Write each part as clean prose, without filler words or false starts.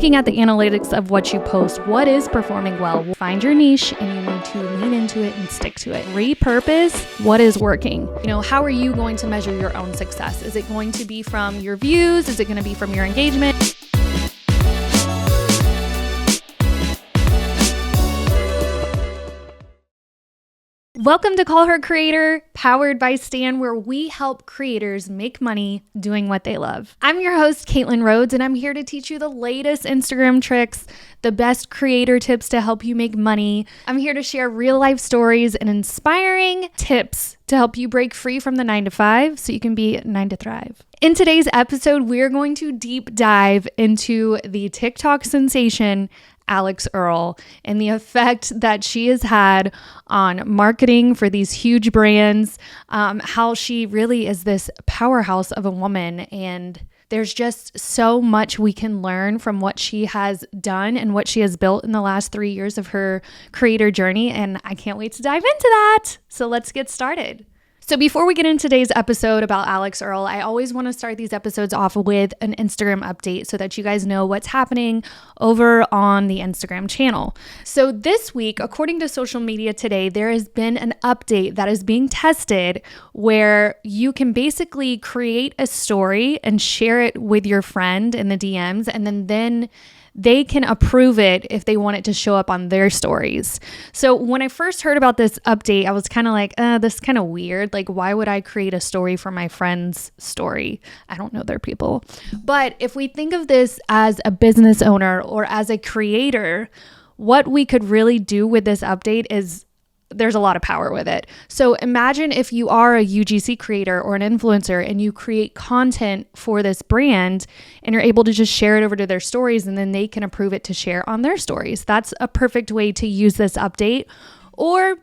looking at the analytics of what you post, what is performing well. Find your niche and you need to lean into it and stick to it. Repurpose what is working. How are you going to measure your own success? Is it going to be from your views? Is it going to be from your engagement? Welcome to Call Her Creator, powered by Stan, where we help creators make money doing what they love. I'm your host, Caitlin Rhodes, and I'm here to teach you the latest Instagram tricks, the best creator tips to help you make money. I'm here to share real life stories and inspiring tips to help you break free from the 9 to 5 so you can be 9 to thrive. In today's episode, we're going to deep dive into the TikTok sensation Alix Earle and the effect that she has had on marketing for these huge brands, how she really is this powerhouse of a woman. And there's just so much we can learn from what she has done and what she has built in the last 3 years of her creator journey. And I can't wait to dive into that. So let's get started. So before we get into today's episode about Alix Earle, I always want to start these episodes off with an Instagram update so that you guys know what's happening over on the Instagram channel. So this week, according to Social Media Today, there has been an update that is being tested where you can basically create a story and share it with your friend in the DMs, and then they can approve it if they want it to show up on their stories. So when I first heard about this update, I was kind of like, this is kind of weird. Like, why would I create a story for my friend's story? I don't know their people. But if we think of this as a business owner or as a creator, what we could really do with this update is there's a lot of power with it. So imagine if you are a UGC creator or an influencer and you create content for this brand and you're able to just share it over to their stories and then they can approve it to share on their stories. That's a perfect way to use this update. Or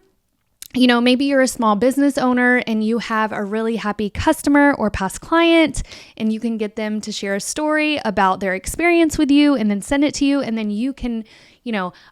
maybe you're a small business owner and you have a really happy customer or past client and you can get them to share a story about their experience with you and then send it to you, and then you can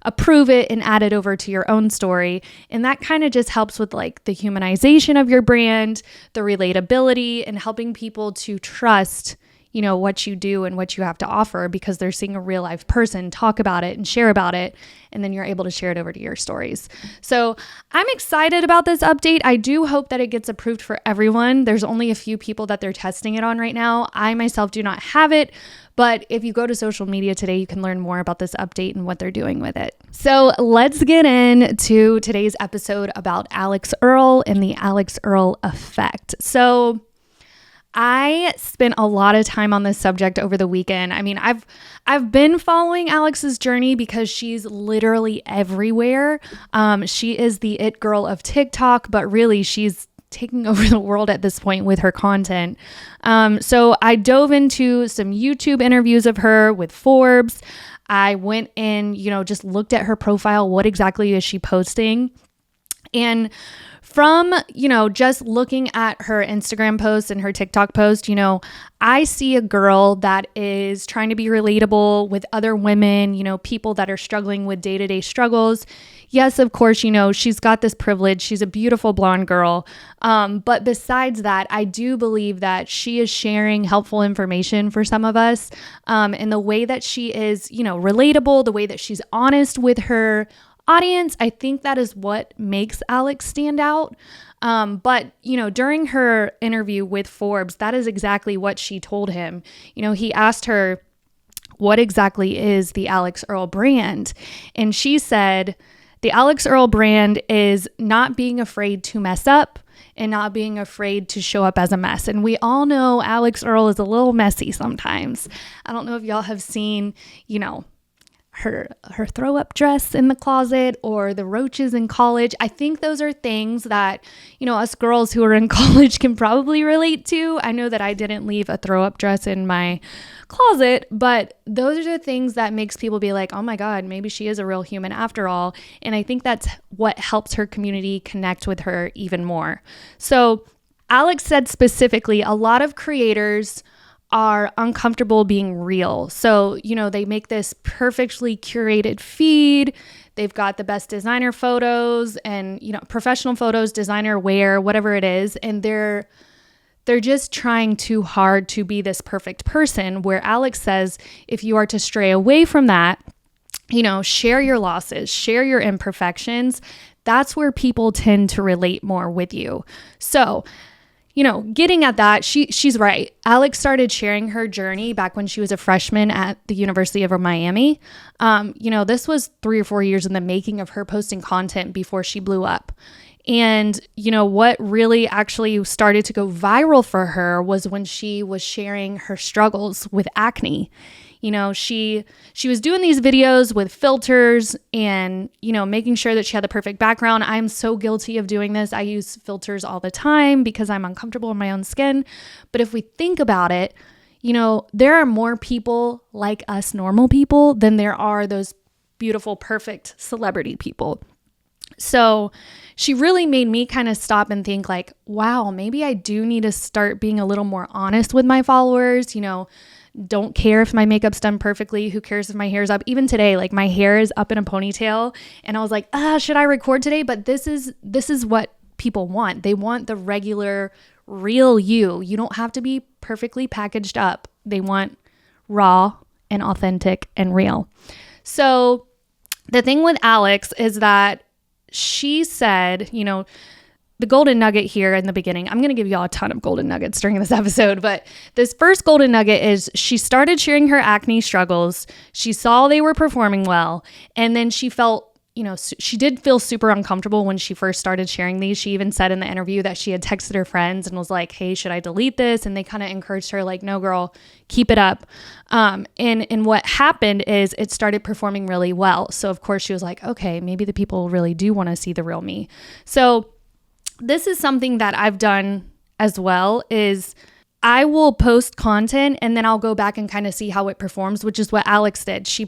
approve it and add it over to your own story. And that kind of just helps with like the humanization of your brand, the relatability, and helping people to trust what you do and what you have to offer because they're seeing a real life person talk about it and share about it. And then you're able to share it over to your stories. So I'm excited about this update. I do hope that it gets approved for everyone. There's only a few people that they're testing it on right now. I myself do not have it, but if you go to Social Media Today, you can learn more about this update and what they're doing with it. So let's get into today's episode about Alix Earle and the Alix Earle effect. So I spent a lot of time on this subject over the weekend. I mean, I've been following Alix's journey because she's literally everywhere. She is the it girl of TikTok, but really she's taking over the world at this point with her content. So I dove into some YouTube interviews of her with Forbes. I went in, just looked at her profile. What exactly is she posting? And from, just looking at her Instagram posts and her TikTok post, I see a girl that is trying to be relatable with other women, people that are struggling with day-to-day struggles. Yes, of course, she's got this privilege. She's a beautiful blonde girl. But besides that, I do believe that she is sharing helpful information for some of us. And the way that she is, relatable, the way that she's honest with her audience, I think that is what makes Alix stand out. But during her interview with Forbes, that is exactly what she told him. He asked her, what exactly is the Alix Earle brand? And she said, the Alix Earle brand is not being afraid to mess up and not being afraid to show up as a mess. And we all know Alix Earle is a little messy sometimes. I don't know if y'all have seen, her throw up dress in the closet or the roaches in college. I think those are things that, us girls who are in college can probably relate to. I know that I didn't leave a throw up dress in my closet, but those are the things that makes people be like, oh my God, maybe she is a real human after all. And I think that's what helps her community connect with her even more. So Alix said specifically, a lot of creators are uncomfortable being real. So, they make this perfectly curated feed. They've got the best designer photos and, professional photos, designer wear, whatever it is. And they're they're just trying too hard to be this perfect person, where Alix says, if you are to stray away from that, share your losses, share your imperfections, that's where people tend to relate more with you. So, getting at that, she's right. Alix started sharing her journey back when she was a freshman at the University of Miami. This was 3 or 4 years in the making of her posting content before she blew up. And, what really actually started to go viral for her was when she was sharing her struggles with acne. She was doing these videos with filters and, making sure that she had the perfect background. I'm so guilty of doing this. I use filters all the time because I'm uncomfortable in my own skin. But if we think about it, there are more people like us normal people than there are those beautiful, perfect celebrity people. So she really made me kind of stop and think like, wow, maybe I do need to start being a little more honest with my followers. Don't care if my makeup's done perfectly. Who cares if my hair's up? Even today, like my hair is up in a ponytail and I was like, should I record today? But this is what people want. They want the regular, real you. You don't have to be perfectly packaged up. They want raw and authentic and real. So the thing with Alix is that she said, the golden nugget here in the beginning, I'm going to give you all a ton of golden nuggets during this episode, but this first golden nugget is she started sharing her acne struggles. She saw they were performing well. And then she felt, she did feel super uncomfortable when she first started sharing these. She even said in the interview that she had texted her friends and was like, hey, should I delete this? And they kind of encouraged her like, no, girl, keep it up. And what happened is it started performing really well. So of course she was like, okay, maybe the people really do want to see the real me. So this is something that I've done as well, is I will post content and then I'll go back and kind of see how it performs, which is what Alix did. She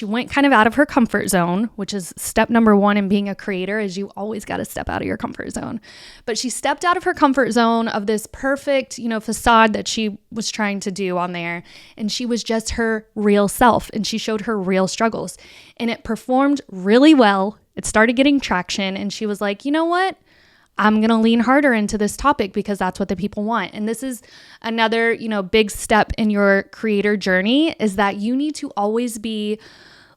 went kind of out of her comfort zone, which is step number 1 in being a creator, is you always got to step out of your comfort zone. But she stepped out of her comfort zone of this perfect, facade that she was trying to do on there. And she was just her real self and she showed her real struggles and it performed really well. It started getting traction and she was like, you know what? I'm going to lean harder into this topic because that's what the people want. And this is another, big step in your creator journey, is that you need to always be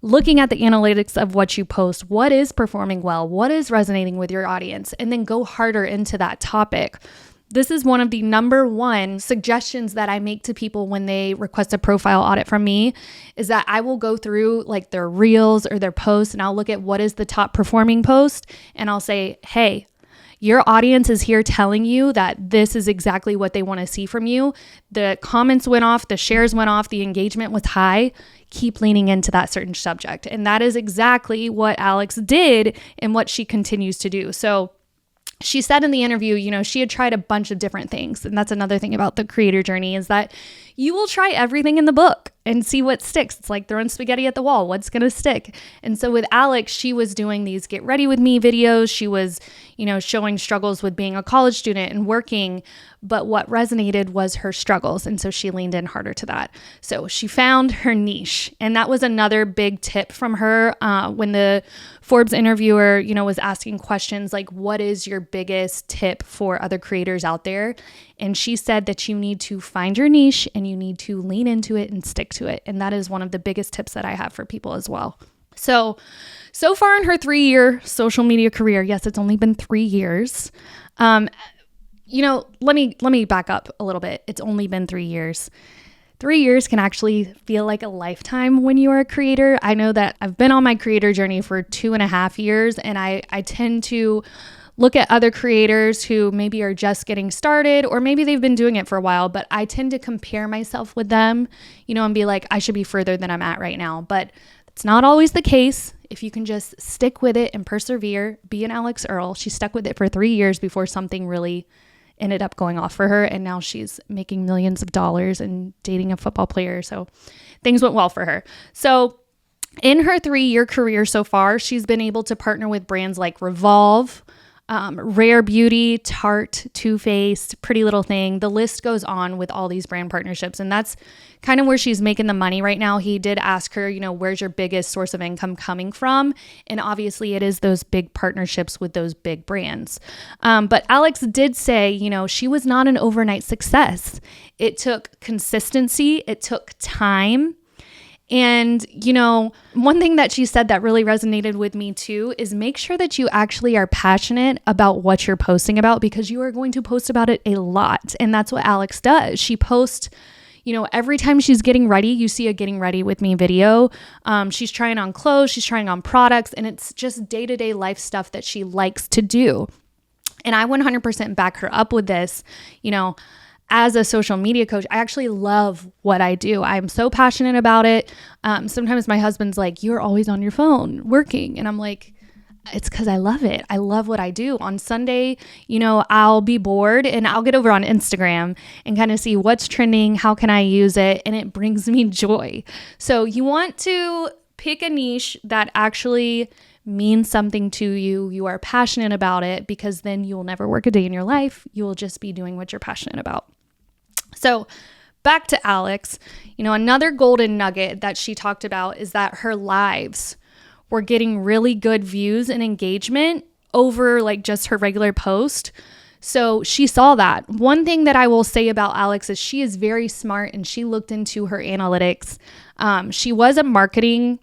looking at the analytics of what you post. What is performing well? What is resonating with your audience? And then go harder into that topic. This is one of the number 1 suggestions that I make to people when they request a profile audit from me, is that I will go through like their reels or their posts and I'll look at what is the top performing post and I'll say, hey, your audience is here telling you that this is exactly what they want to see from you. The comments went off, the shares went off, the engagement was high. Keep leaning into that certain subject. And that is exactly what Alix did and what she continues to do. So she said in the interview, she had tried a bunch of different things. And that's another thing about the creator journey, is that you will try everything in the book and see what sticks. It's like throwing spaghetti at the wall. What's going to stick? And so with Alix, she was doing these get ready with me videos. She was, showing struggles with being a college student and working. But what resonated was her struggles. And so she leaned in harder to that. So she found her niche. And that was another big tip from her when the Forbes interviewer, was asking questions like, what is your biggest tip for other creators out there? And she said that you need to find your niche and you need to lean into it and stick to it. And that is one of the biggest tips that I have for people as well. So far in her 3-year social media career, yes, it's only been 3 years. Let me back up a little bit. It's only been 3 years. 3 years can actually feel like a lifetime when you are a creator. I know that I've been on my creator journey for 2.5 years, and I tend to look at other creators who maybe are just getting started, or maybe they've been doing it for a while, but I tend to compare myself with them, and be like, I should be further than I'm at right now. But it's not always the case. If you can just stick with it and persevere, be an Alix Earle. She stuck with it for 3 years before something really ended up going off for her. And now she's making millions of dollars and dating a football player. So things went well for her. So in her 3-year career so far, she's been able to partner with brands like Revolve, Rare Beauty, Tarte, Too Faced, Pretty Little Thing. The list goes on with all these brand partnerships. And that's kind of where she's making the money right now. He did ask her, where's your biggest source of income coming from? And obviously it is those big partnerships with those big brands. But Alix did say, she was not an overnight success. It took consistency. It took time. And, one thing that she said that really resonated with me too is make sure that you actually are passionate about what you're posting about, because you are going to post about it a lot. And that's what Alix does. She posts, every time she's getting ready, you see a getting ready with me video. She's trying on clothes, she's trying on products, and it's just day-to-day life stuff that she likes to do. And I 100% back her up with this. As a social media coach, I actually love what I do. I'm so passionate about it. Sometimes my husband's like, you're always on your phone working. And I'm like, it's because I love it. I love what I do. On Sunday, I'll be bored and I'll get over on Instagram and kind of see what's trending. How can I use it? And it brings me joy. So you want to pick a niche that actually means something to you. You are passionate about it, because then you'll never work a day in your life. You will just be doing what you're passionate about. So back to Alix, another golden nugget that she talked about is that her lives were getting really good views and engagement over like just her regular post. So she saw that. One thing that I will say about Alix is she is very smart, and she looked into her analytics. She was a marketing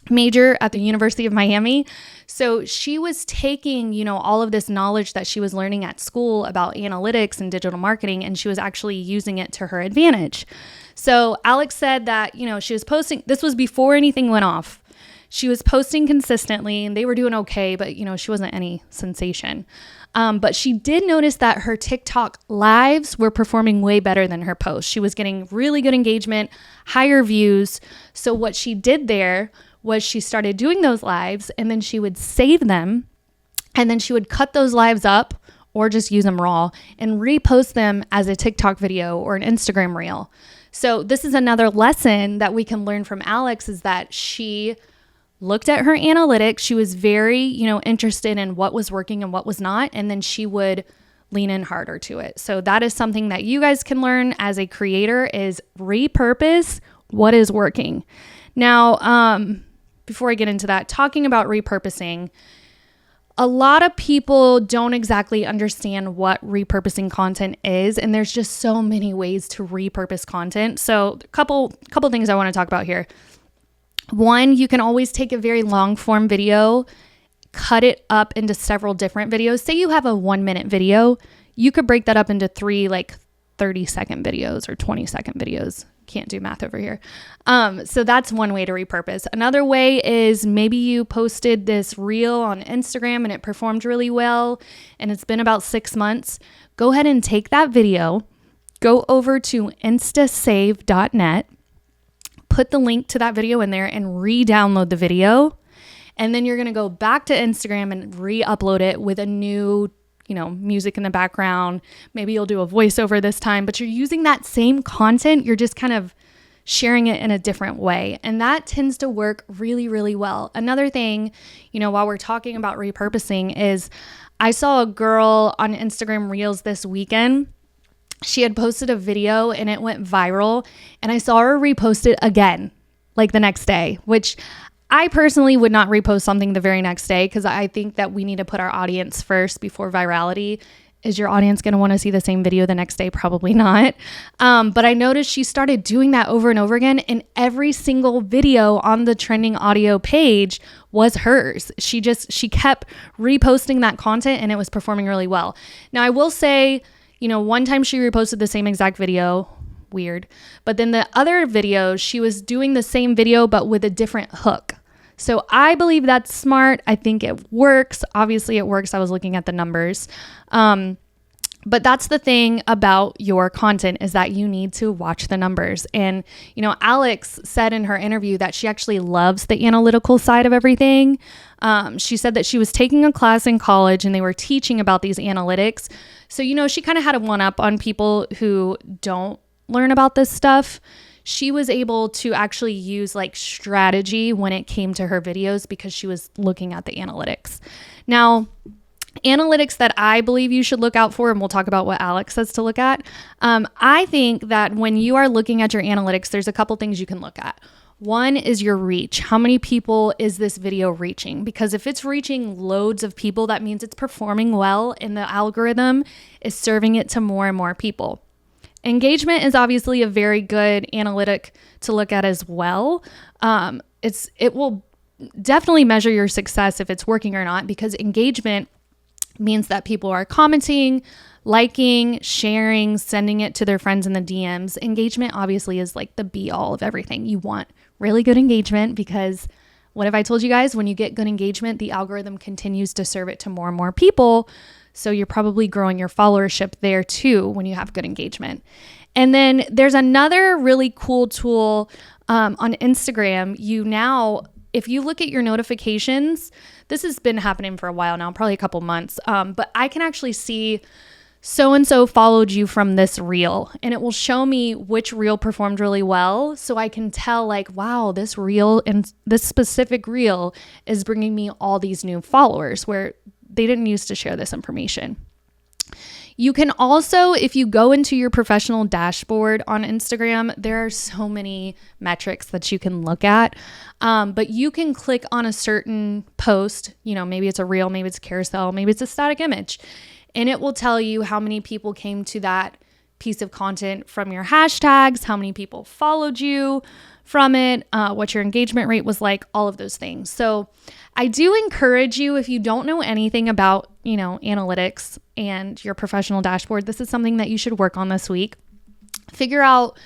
major at the University of Miami. So she was taking, all of this knowledge that she was learning at school about analytics and digital marketing, and she was actually using it to her advantage. So Alix said that, she was posting, this was before anything went off. She was posting consistently and they were doing okay, but she wasn't any sensation. But she did notice that her TikTok lives were performing way better than her posts. She was getting really good engagement, higher views. So what she did there was she started doing those lives, and then she would save them, and then she would cut those lives up or just use them raw and repost them as a TikTok video or an Instagram reel. So this is another lesson that we can learn from Alix, is that she looked at her analytics. She was very, interested in what was working and what was not, and then she would lean in harder to it. So that is something that you guys can learn as a creator, is repurpose what is working. Now, before I get into that, talking about repurposing, a lot of people don't exactly understand what repurposing content is, and there's just so many ways to repurpose content. So a couple things I want to talk about here. One, you can always take a very long form video, cut it up into several different videos. Say you have a 1-minute video, you could break that up into 3 30-second videos or 20-second videos. Can't do math over here. So that's one way to repurpose. Another way is maybe you posted this reel on Instagram and it performed really well, and it's been about 6 months. Go ahead and take that video, go over to instasave.net, put the link to that video in there and re-download the video. And then you're going to go back to Instagram and re-upload it with a new music in the background. Maybe you'll do a voiceover this time, but you're using that same content. You're just kind of sharing it in a different way. And that tends to work really, really well. Another thing, while we're talking about repurposing, is I saw a girl on Instagram Reels this weekend. She had posted a video and it went viral, and I saw her repost it again, the next day, which I personally would not repost something the very next day, because I think that we need to put our audience first before virality. Is your audience going to want to see the same video the next day? Probably not. But I noticed she started doing that over and over again, and every single video on the trending audio page was hers. She kept reposting that content, and it was performing really well. Now, I will say, one time she reposted the same exact video. Weird. But then the other video, she was doing the same video, but with a different hook. So I believe that's smart. I think it works. Obviously it works. I was looking at the numbers. But that's the thing about your content, is that you need to watch the numbers. And, Alix said in her interview that she actually loves the analytical side of everything. She said that she was taking a class in college and they were teaching about these analytics. So, she kind of had a one-up on people who don't learn about this stuff. She was able to actually use strategy when it came to her videos, because she was looking at the analytics. Now, Analytics that I believe you should look out for, and we'll talk about what Alix says to look at. I think that when you are looking at your analytics, there's a couple things you can look at. One is your reach. How many people is this video reaching? Because if it's reaching loads of people, that means it's performing well and the algorithm is serving it to more and more people. Engagement is obviously a very good analytic to look at as well. It will definitely measure your success if it's working or not, because engagement means that people are commenting, liking, sharing, sending it to their friends in the DMs. Engagement obviously is like the be all of everything. You want really good engagement, because what have I told you guys? When you get good engagement, the algorithm continues to serve it to more and more people. So you're probably growing your followership there too when you have good engagement. And then there's another really cool tool on Instagram. If you look at your notifications, this has been happening for a while now, probably a couple months, but I can actually see so-and-so followed you from this reel, and it will show me which reel performed really well. So I can tell like, wow, this reel and this specific reel is bringing me all these new followers where they didn't used to share this information. You can also, if you go into your professional dashboard on Instagram, there are so many metrics that you can look at, but you can click on a certain post, maybe it's a reel, maybe it's a carousel, maybe it's a static image, and it will tell you how many people came to that piece of content from your hashtags, how many people followed you from it, what your engagement rate was like, all of those things. So I do encourage you, if you don't know anything about, analytics and your professional dashboard, this is something that you should work on this week. Figure out,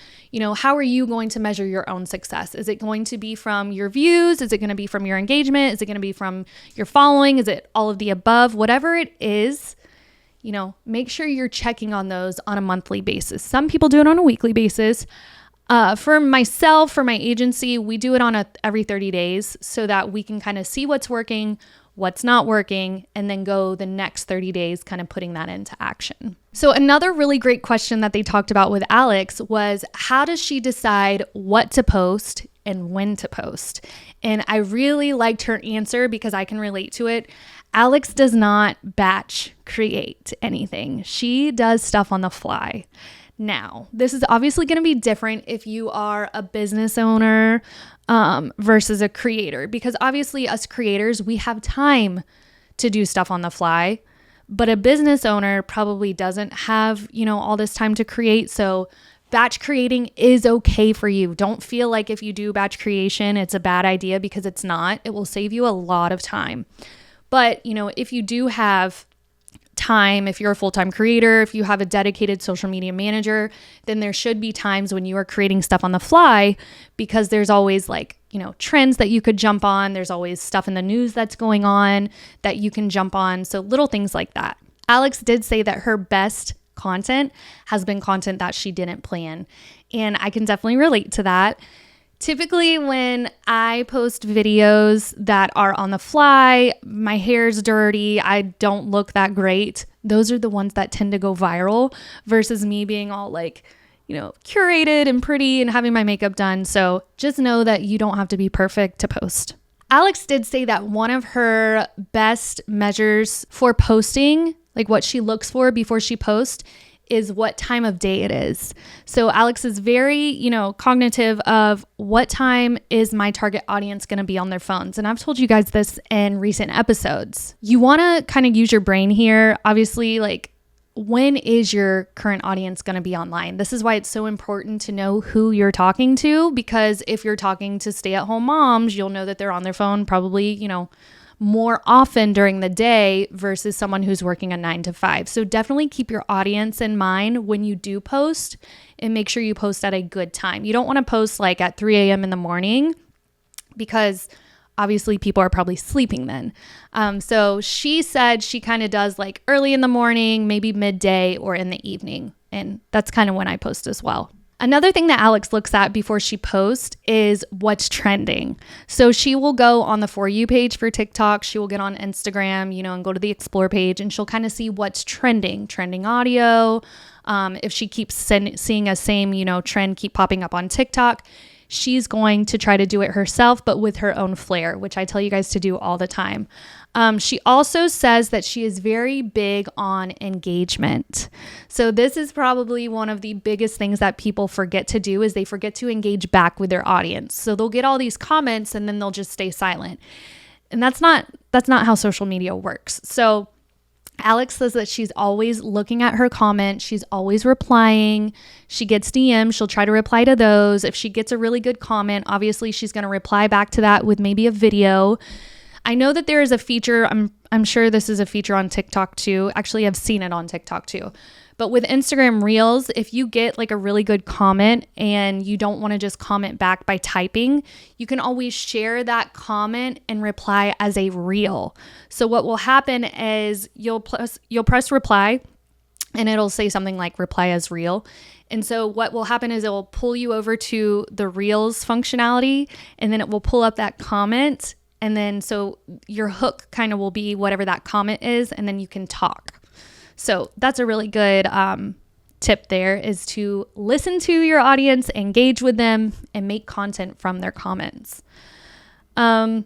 how are you going to measure your own success? Is it going to be from your views? Is it going to be from your engagement? Is it going to be from your following? Is it all of the above? Whatever it is, make sure you're checking on those on a monthly basis. Some people do it on a weekly basis. For myself, for my agency, we do it on every 30 days so that we can kind of see what's working, what's not working, and then go the next 30 days kind of putting that into action. So another really great question that they talked about with Alix was, how does she decide what to post and when to post? And I really liked her answer because I can relate to it. Alix does not batch create anything. She does stuff on the fly. Now, this is obviously going to be different if you are a business owner versus a creator, because obviously us creators, we have time to do stuff on the fly, but a business owner probably doesn't have, all this time to create. So batch creating is okay for you. Don't feel like if you do batch creation, it's a bad idea, because it's not. It will save you a lot of time. But, if you do have time, if you're a full-time creator, if you have a dedicated social media manager, then there should be times when you are creating stuff on the fly, because there's always trends that you could jump on. There's always stuff in the news that's going on that you can jump on. So little things like that. Alix did say that her best content has been content that she didn't plan. And I can definitely relate to that. Typically, when I post videos that are on the fly, my hair's dirty, I don't look that great, those are the ones that tend to go viral versus me being all curated and pretty and having my makeup done. So just know that you don't have to be perfect to post. Alix did say that one of her best measures for posting, like what she looks for before she posts, is what time of day it is. So Alix is very, cognitive of what time is my target audience going to be on their phones. And I've told you guys this in recent episodes. You want to kind of use your brain here. Obviously, when is your current audience going to be online? This is why it's so important to know who you're talking to, because if you're talking to stay-at-home moms, you'll know that they're on their phone probably, more often during the day versus someone who's working a 9 to 5. So definitely keep your audience in mind when you do post, and make sure you post at a good time. You don't want to post at 3 a.m. in the morning, because obviously people are probably sleeping then. So she said she kind of does early in the morning, maybe midday, or in the evening. And that's kind of when I post as well. Another thing that Alix looks at before she posts is what's trending. So she will go on the For You page for TikTok. She will get on Instagram, and go to the Explore page, and she'll kind of see what's trending audio. If she keeps seeing a same, trend keep popping up on TikTok, she's going to try to do it herself, but with her own flair, which I tell you guys to do all the time. She also says that she is very big on engagement. So this is probably one of the biggest things that people forget to do, is they forget to engage back with their audience. So they'll get all these comments and then they'll just stay silent. And that's not how social media works. So Alix says that she's always looking at her comments. She's always replying. She gets DMs. She'll try to reply to those. If she gets a really good comment, obviously she's going to reply back to that with maybe a video. I know that there is a feature, I'm sure this is a feature on TikTok too. Actually, I've seen it on TikTok too. But with Instagram Reels, if you get like a really good comment and you don't want to just comment back by typing, you can always share that comment and reply as a reel. So what will happen is you'll press reply and it'll say something like reply as reel. And so what will happen is it will pull you over to the Reels functionality, and then it will pull up that comment. And then so your hook kind of will be whatever that comment is, and then you can talk. So that's a really good tip there, is to listen to your audience, engage with them, and make content from their comments. The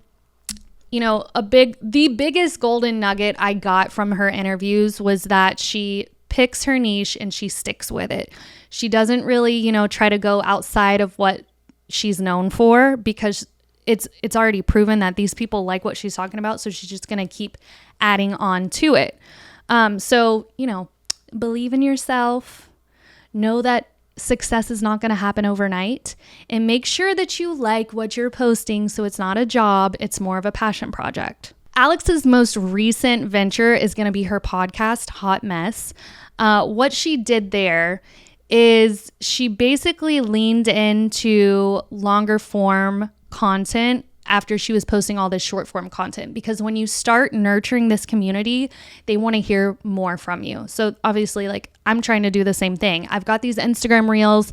biggest golden nugget I got from her interviews was that she picks her niche and she sticks with it. She doesn't really, try to go outside of what she's known for, because it's already proven that these people like what she's talking about. So she's just going to keep adding on to it. So believe in yourself, know that success is not going to happen overnight, and make sure that you like what you're posting. So it's not a job, it's more of a passion project. Alix's most recent venture is going to be her podcast, Hot Mess. What she did there is she basically leaned into longer form content after she was posting all this short form content, because when you start nurturing this community, they want to hear more from you. So obviously, like, I'm trying to do the same thing. I've got these Instagram reels,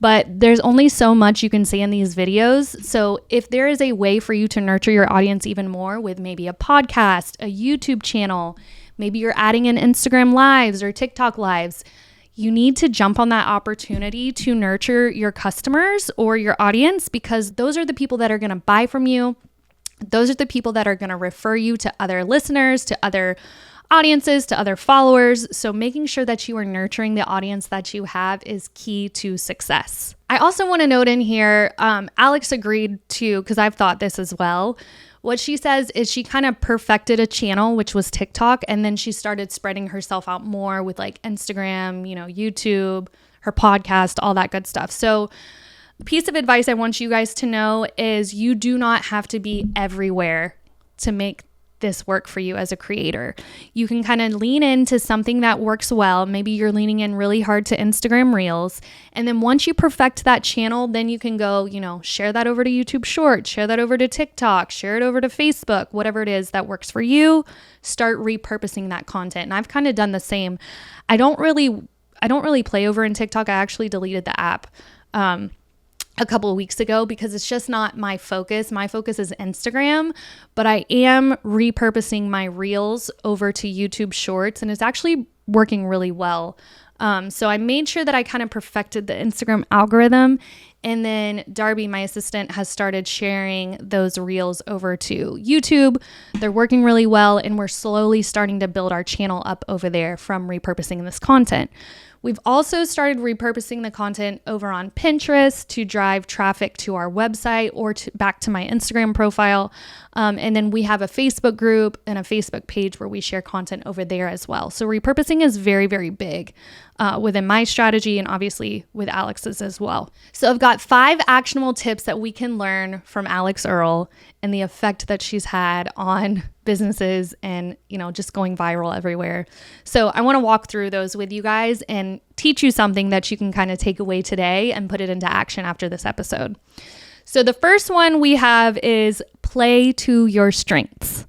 but there's only so much you can say in these videos. So if there is a way for you to nurture your audience even more with maybe a podcast, a YouTube channel, maybe you're adding in Instagram lives or TikTok lives, you need to jump on that opportunity to nurture your customers or your audience, because those are the people that are going to buy from you. Those are the people that are going to refer you to other listeners, to other audiences, to other followers. So making sure that you are nurturing the audience that you have is key to success. I also want to note in here, Alix agreed to, because I've thought this as well. What she says is she kind of perfected a channel, which was TikTok, and then she started spreading herself out more with like Instagram, YouTube, her podcast, all that good stuff. So a piece of advice I want you guys to know is you do not have to be everywhere to make this work for you as a creator. You can kind of lean into something that works well. Maybe you're leaning in really hard to Instagram Reels. And then once you perfect that channel, then you can go, share that over to YouTube Shorts, share that over to TikTok, share it over to Facebook, whatever it is that works for you. Start repurposing that content. And I've kind of done the same. I don't really play over in TikTok. I actually deleted the app a couple of weeks ago because it's just not my focus. My focus is Instagram, but I am repurposing my Reels over to YouTube Shorts, and it's actually working really well. So I made sure that I kind of perfected the Instagram algorithm, and then Darby, my assistant, has started sharing those Reels over to YouTube. They're working really well, and we're slowly starting to build our channel up over there from repurposing this content. We've also started repurposing the content over on Pinterest to drive traffic to our website or back to my Instagram profile. And then we have a Facebook group and a Facebook page where we share content over there as well. So repurposing is very, very big within my strategy, and obviously with Alix's as well. So I've got 5 actionable tips that we can learn from Alix Earle and the effect that she's had on businesses and, just going viral everywhere. So I want to walk through those with you guys and teach you something that you can kind of take away today and put it into action after this episode. So the first one we have is play to your strengths.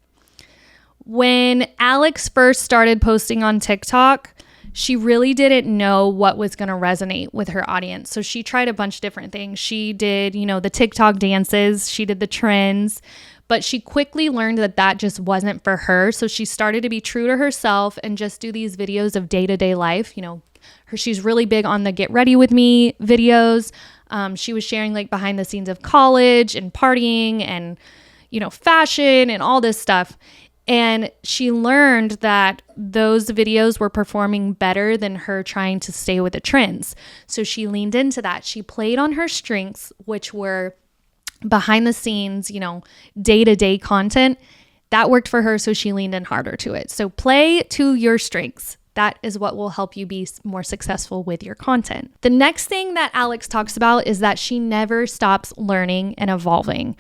When Alix first started posting on TikTok, she really didn't know what was going to resonate with her audience. So she tried a bunch of different things. She did, the TikTok dances, she did the trends, but she quickly learned that just wasn't for her. So she started to be true to herself and just do these videos of day-to-day life. She's really big on the get ready with me videos. She was sharing like behind the scenes of college and partying and, fashion and all this stuff. And she learned that those videos were performing better than her trying to stay with the trends. So she leaned into that. She played on her strengths, which were behind the scenes, day-to-day content. That worked for her, so she leaned in harder to it. So play to your strengths. That is what will help you be more successful with your content. The next thing that Alix talks about is that she never stops learning and evolving.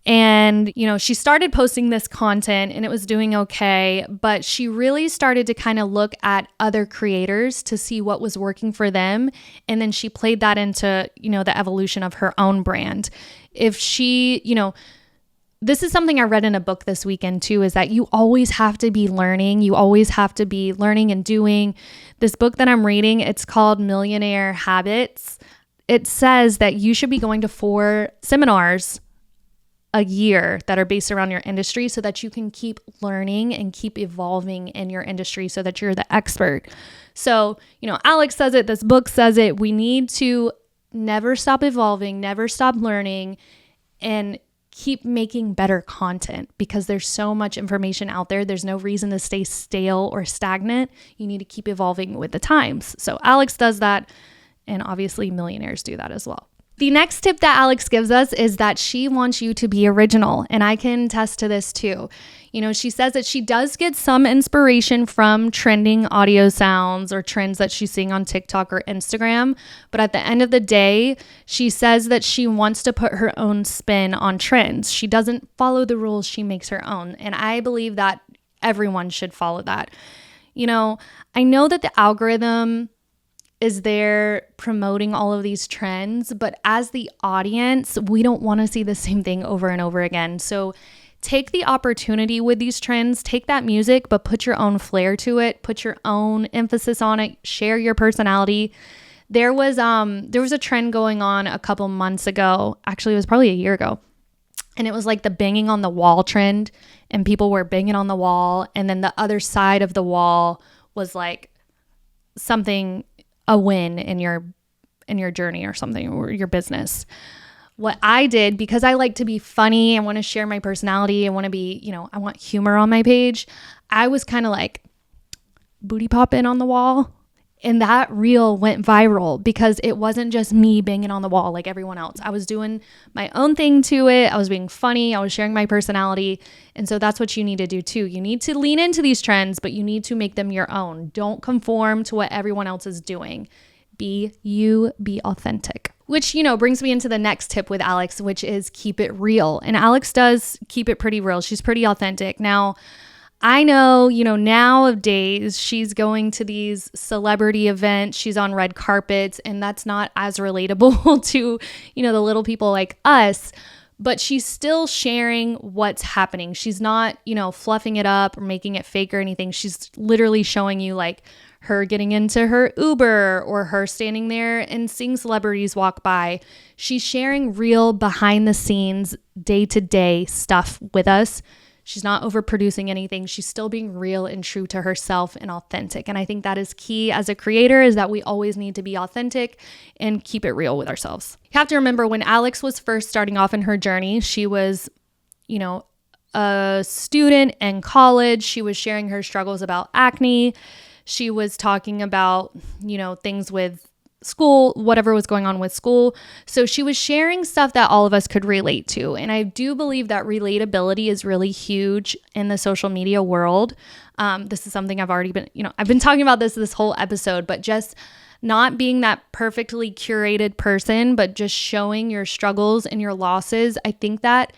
And, she started posting this content and it was doing okay, but she really started to kind of look at other creators to see what was working for them. And then she played that into, the evolution of her own brand. If she, this is something I read in a book this weekend too, is that you always have to be learning. You always have to be learning and doing. This book that I'm reading, it's called Millionaire Habits. It says that you should be going to 4 seminars a year that are based around your industry so that you can keep learning and keep evolving in your industry so that you're the expert. So, Alix says it, this book says it, we need to never stop evolving, never stop learning, and keep making better content because there's so much information out there. There's no reason to stay stale or stagnant. You need to keep evolving with the times. So Alix does that, and obviously millionaires do that as well. The next tip that Alix gives us is that she wants you to be original. And I can attest to this too. She says that she does get some inspiration from trending audio sounds or trends that she's seeing on TikTok or Instagram. But at the end of the day, she says that she wants to put her own spin on trends. She doesn't follow the rules, she makes her own. And I believe that everyone should follow that. I know that the algorithm is there promoting all of these trends, but as the audience, we don't want to see the same thing over and over again. So take the opportunity with these trends, take that music, but put your own flair to it, put your own emphasis on it, share your personality. There was a trend going on a couple months ago. Actually, it was probably a year ago. And it was like the banging on the wall trend, and people were banging on the wall. And then the other side of the wall was like something, a win in your journey or something, or your business. What I did, because I like to be funny, I want to share my personality, I want to be, I want humor on my page. I was kind of like booty popping on the wall, and that reel went viral because it wasn't just me banging on the wall like everyone else. I was doing my own thing to it. I was being funny. I was sharing my personality. And so that's what you need to do too. You need to lean into these trends, but you need to make them your own. Don't conform to what everyone else is doing. Be you, be authentic. Which, brings me into the next tip with Alix, which is keep it real. And Alix does keep it pretty real. She's pretty authentic. Now, I know, nowadays she's going to these celebrity events, she's on red carpets, and that's not as relatable to, the little people like us, but she's still sharing what's happening. She's not, fluffing it up or making it fake or anything. She's literally showing you like her getting into her Uber or her standing there and seeing celebrities walk by. She's sharing real behind the scenes, day-to-day stuff with us. She's not overproducing anything. She's still being real and true to herself and authentic. And I think that is key as a creator, is that we always need to be authentic and keep it real with ourselves. You have to remember, when Alix was first starting off in her journey, she was, a student in college. She was sharing her struggles about acne. She was talking about, things with school, whatever was going on with school. So she was sharing stuff that all of us could relate to. And I do believe that relatability is really huge in the social media world. This is something I've already been, I've been talking about this whole episode, but just not being that perfectly curated person, but just showing your struggles and your losses. I think that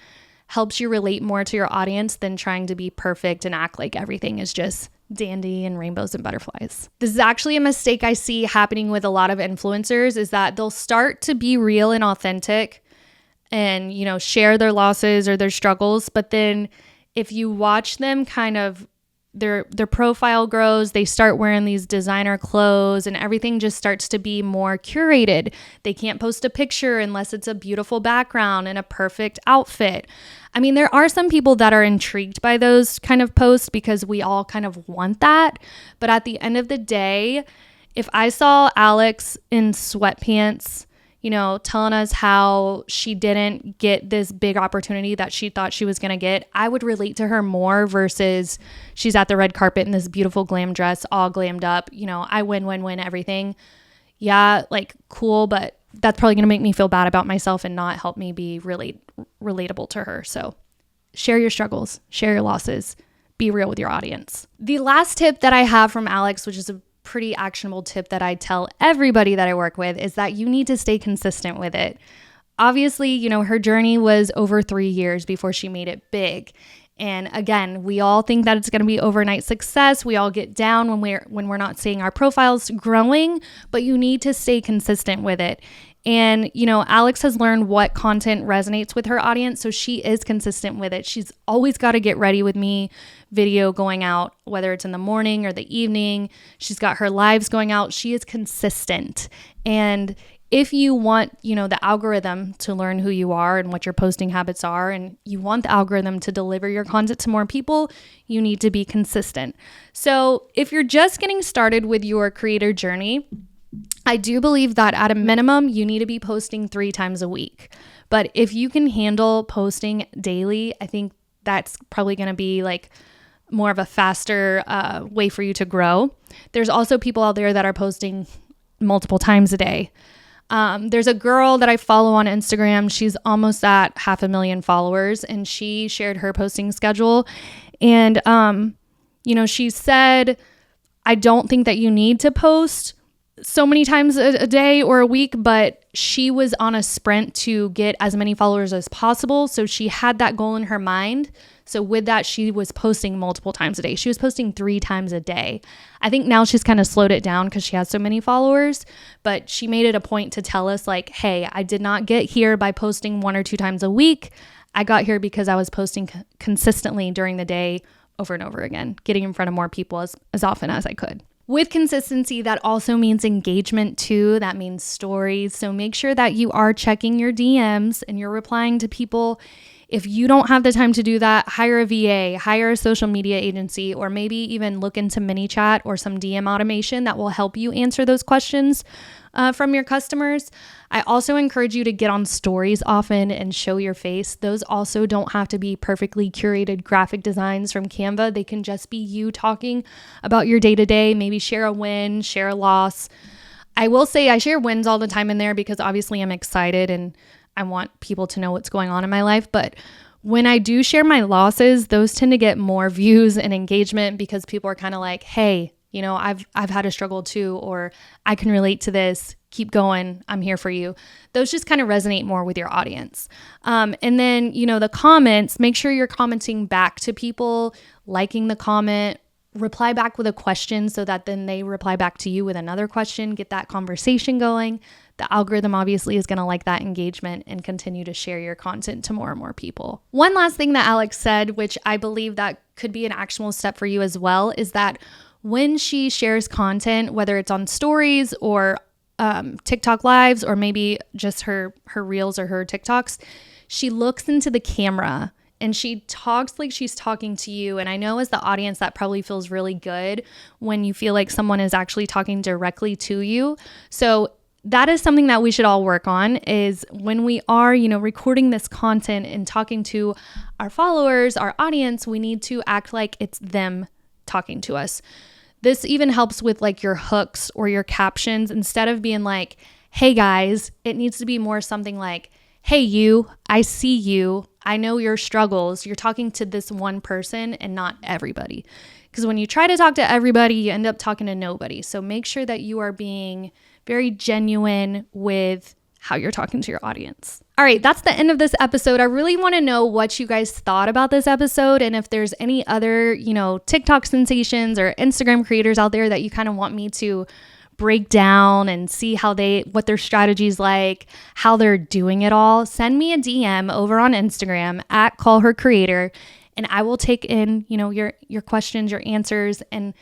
helps you relate more to your audience than trying to be perfect and act like everything is just dandy and rainbows and butterflies. This is actually a mistake I see happening with a lot of influencers, is that they'll start to be real and authentic and, share their losses or their struggles. But then if you watch them kind of, their profile grows, they start wearing these designer clothes and everything just starts to be more curated. They can't post a picture unless it's a beautiful background and a perfect outfit. I mean, there are some people that are intrigued by those kind of posts because we all kind of want that. But at the end of the day, if I saw Alix in sweatpants, telling us how she didn't get this big opportunity that she thought she was going to get, I would relate to her more versus she's at the red carpet in this beautiful glam dress, all glammed up. I win, everything. Yeah, like cool, but that's probably going to make me feel bad about myself and not help me be really relatable to her. So share your struggles, share your losses, be real with your audience. The last tip that I have from Alix, which is a pretty actionable tip that I tell everybody that I work with, is that you need to stay consistent with it. Obviously, her journey was over 3 years before she made it big. And again, we all think that it's going to be overnight success. We all get down when we're not seeing our profiles growing, but you need to stay consistent with it. And, Alix has learned what content resonates with her audience, so she is consistent with it. She's always got to get ready with me video going out, whether it's in the morning or the evening. She's got her lives going out. She is consistent. And if you want, the algorithm to learn who you are and what your posting habits are, and you want the algorithm to deliver your content to more people, you need to be consistent. So if you're just getting started with your creator journey, I do believe that at a minimum, you need to be posting 3 times a week. But if you can handle posting daily, I think that's probably going to be like more of a faster way for you to grow. There's also people out there that are posting multiple times a day. There's a girl that I follow on Instagram. She's almost at 500,000 followers, and she shared her posting schedule. And, she said, I don't think that you need to post so many times a day or a week, but she was on a sprint to get as many followers as possible. So she had that goal in her mind. So with that, she was posting multiple times a day. She was posting 3 times a day. I think now she's kind of slowed it down because she has so many followers, but she made it a point to tell us like, hey, I did not get here by posting 1 or 2 times a week. I got here because I was posting consistently during the day over and over again, getting in front of more people as often as I could. With consistency, that also means engagement too. That means stories. So make sure that you are checking your DMs and you're replying to people. If you don't have the time to do that, hire a VA, hire a social media agency, or maybe even look into ManyChat or some DM automation that will help you answer those questions from your customers. I also encourage you to get on stories often and show your face. Those also don't have to be perfectly curated graphic designs from Canva. They can just be you talking about your day-to-day, maybe share a win, share a loss. I will say I share wins all the time in there because obviously I'm excited and I want people to know what's going on in my life. But when I do share my losses, those tend to get more views and engagement because people are kind of like, hey, I've had a struggle too, or I can relate to this. Keep going. I'm here for you. Those just kind of resonate more with your audience. And then, the comments, make sure you're commenting back to people, liking the comment, reply back with a question so that then they reply back to you with another question, get that conversation going. The algorithm obviously is going to like that engagement and continue to share your content to more and more people. One last thing that Alix said, which I believe that could be an actionable step for you as well, is that when she shares content, whether it's on stories or TikTok lives, or maybe just her reels or her TikToks, she looks into the camera and she talks like she's talking to you. And I know as the audience, that probably feels really good when you feel like someone is actually talking directly to you. So that is something that we should all work on, is when we are, recording this content and talking to our followers, our audience, we need to act like it's them talking to us. This even helps with like your hooks or your captions. Instead of being like, hey guys, it needs to be more something like, hey you, I see you, I know your struggles. You're talking to this one person and not everybody. Because when you try to talk to everybody, you end up talking to nobody. So make sure that you are being very genuine with how you're talking to your audience. All right, that's the end of this episode. I really want to know what you guys thought about this episode, and if there's any other, TikTok sensations or Instagram creators out there that you kind of want me to break down and see what their strategy's like, how they're doing it all. Send me a DM over on Instagram at callhercreator, and I will take in, your questions, your answers, and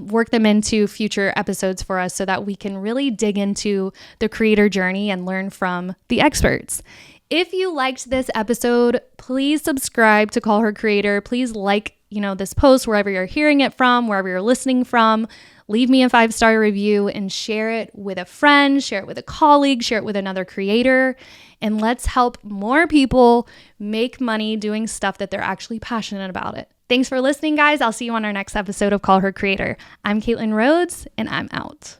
work them into future episodes for us so that we can really dig into the creator journey and learn from the experts. If you liked this episode, please subscribe to Call Her Creator. Please like this post wherever you're hearing it from, wherever you're listening from. Leave me a 5-star review and share it with a friend, share it with a colleague, share it with another creator, and let's help more people make money doing stuff that they're actually passionate about it. Thanks for listening, guys. I'll see you on our next episode of Call Her Creator. I'm Caitlin Rhodes, and I'm out.